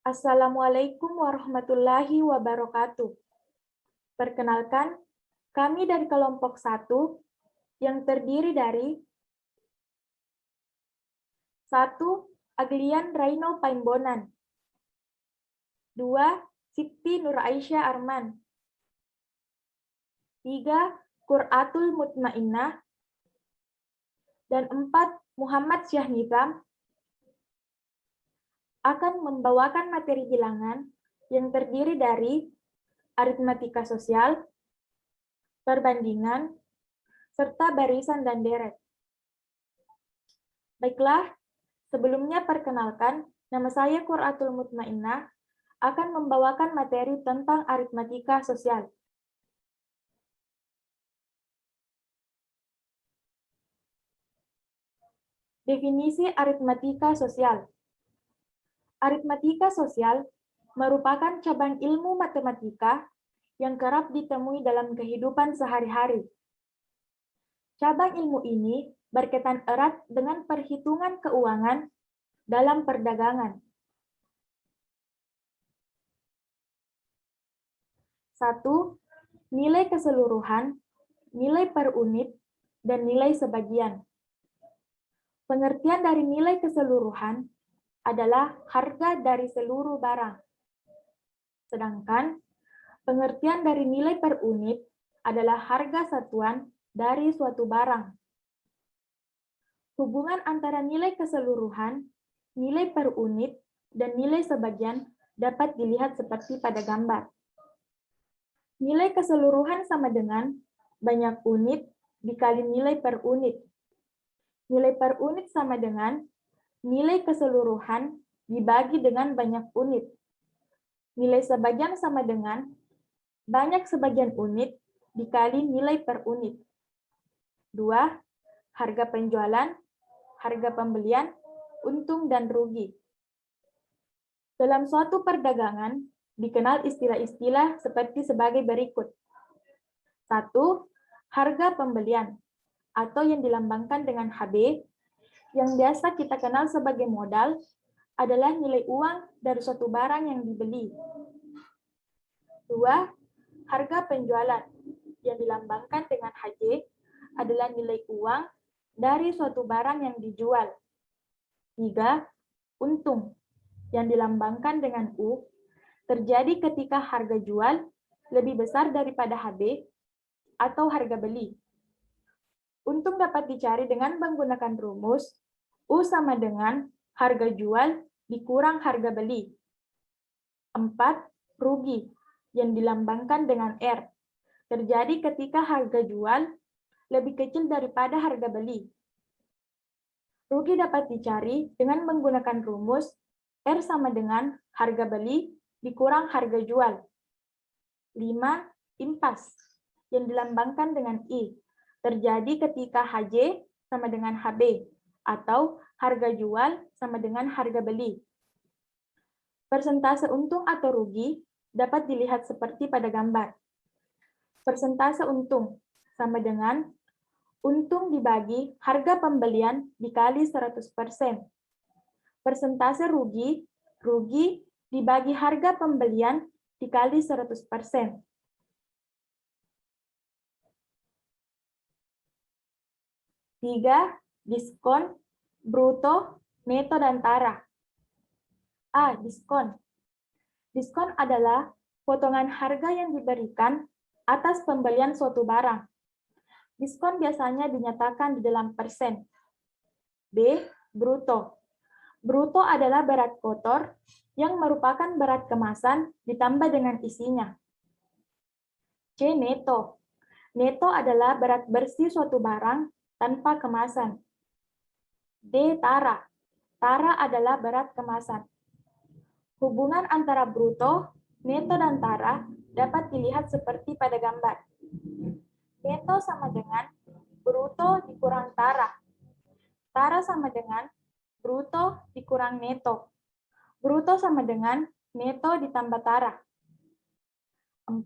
Assalamualaikum warahmatullahi wabarakatuh. Perkenalkan, kami dari kelompok 1 yang terdiri dari 1. Aglian Raino Paimbonan, 2. Siti Nur Aisyah Arman, 3. Qur'atul Mutmainnah, dan 4. Muhammad Syahnizam akan membawakan materi bilangan yang terdiri dari aritmatika sosial, perbandingan, serta barisan dan deret. Baiklah, sebelumnya perkenalkan, nama saya Qur'atul Mutmainnah akan membawakan materi tentang aritmatika sosial. Definisi aritmatika sosial. Aritmatika sosial merupakan cabang ilmu matematika yang kerap ditemui dalam kehidupan sehari-hari. Cabang ilmu ini berkaitan erat dengan perhitungan keuangan dalam perdagangan. 1. Nilai keseluruhan, nilai per unit, dan nilai sebagian. Pengertian dari nilai keseluruhan adalah harga dari seluruh barang. Sedangkan pengertian dari nilai per unit adalah harga satuan dari suatu barang. Hubungan antara nilai keseluruhan, nilai per unit, dan nilai sebagian dapat dilihat seperti pada gambar. Nilai keseluruhan sama dengan banyak unit dikali nilai per unit. Nilai per unit sama dengan nilai keseluruhan dibagi dengan banyak unit. Nilai sebagian sama dengan banyak sebagian unit dikali nilai per unit. 2. Harga penjualan, harga pembelian, untung dan rugi. Dalam suatu perdagangan, dikenal istilah-istilah seperti sebagai berikut. 1. Harga pembelian, atau yang dilambangkan dengan HB, yang biasa kita kenal sebagai modal, adalah nilai uang dari suatu barang yang dibeli. 2. Harga penjualan, yang dilambangkan dengan HJ, adalah nilai uang dari suatu barang yang dijual. 3. Untung, yang dilambangkan dengan U, terjadi ketika harga jual lebih besar daripada HB atau harga beli. Untung dapat dicari dengan menggunakan rumus U sama dengan harga jual dikurang harga beli. 4. Rugi, yang dilambangkan dengan R, terjadi ketika harga jual lebih kecil daripada harga beli. Rugi dapat dicari dengan menggunakan rumus R sama dengan harga beli dikurang harga jual. 5. Impas, yang dilambangkan dengan I, terjadi ketika HJ sama dengan HB, atau harga jual sama dengan harga beli. Persentase untung atau rugi dapat dilihat seperti pada gambar. Persentase untung sama dengan untung dibagi harga pembelian dikali 100%. Persentase rugi, rugi dibagi harga pembelian dikali 100%. 3. Diskon, bruto, neto, dan tara. A. Diskon. Diskon adalah potongan harga yang diberikan atas pembelian suatu barang. Diskon biasanya dinyatakan di dalam persen. B. Bruto. Bruto adalah berat kotor yang merupakan berat kemasan ditambah dengan isinya. C. Neto. Neto adalah berat bersih suatu barang tanpa kemasan. D. Tara. Tara adalah berat kemasan. Hubungan antara bruto, neto, dan tara dapat dilihat seperti pada gambar. Neto sama dengan bruto dikurang tara. Tara sama dengan bruto dikurang neto. Bruto sama dengan neto ditambah tara. 4.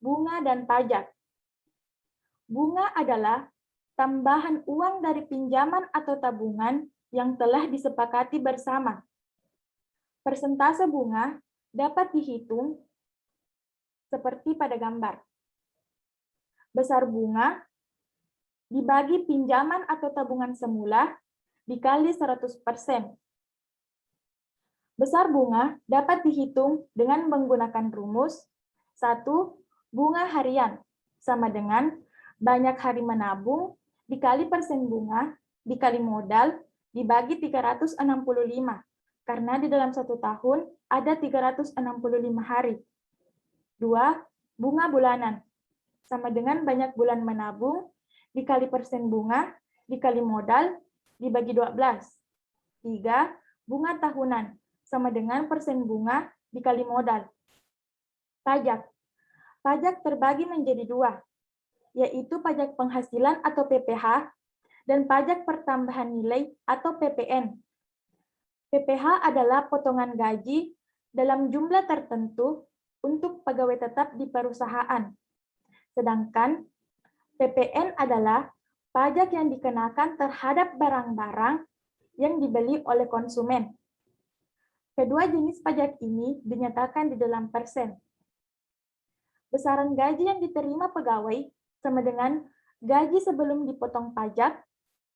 Bunga dan pajak. Bunga adalah tambahan uang dari pinjaman atau tabungan yang telah disepakati bersama. Persentase bunga dapat dihitung seperti pada gambar. Besar bunga dibagi pinjaman atau tabungan semula dikali 100%. Besar bunga dapat dihitung dengan menggunakan rumus 1 bunga harian sama dengan banyak hari menabung dikali persen bunga dikali modal dibagi 365. Karena di dalam 1 tahun ada 365 hari. 2 bunga bulanan sama dengan banyak bulan menabung dikali persen bunga dikali modal dibagi 12. 3 bunga tahunan sama dengan persen bunga dikali modal. Pajak. Pajak terbagi menjadi 2, yaitu pajak penghasilan atau PPh dan pajak pertambahan nilai atau PPN. PPh adalah potongan gaji dalam jumlah tertentu untuk pegawai tetap di perusahaan. Sedangkan PPN adalah pajak yang dikenakan terhadap barang-barang yang dibeli oleh konsumen. Kedua jenis pajak ini dinyatakan di dalam persen. Besaran gaji yang diterima pegawai sama dengan gaji sebelum dipotong pajak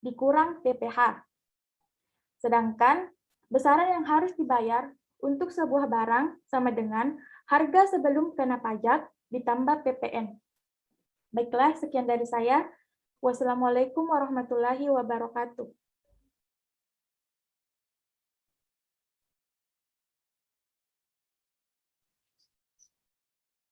dikurang PPh. Sedangkan besaran yang harus dibayar untuk sebuah barang sama dengan harga sebelum kena pajak ditambah PPN. Baiklah, sekian dari saya. Wassalamualaikum warahmatullahi wabarakatuh.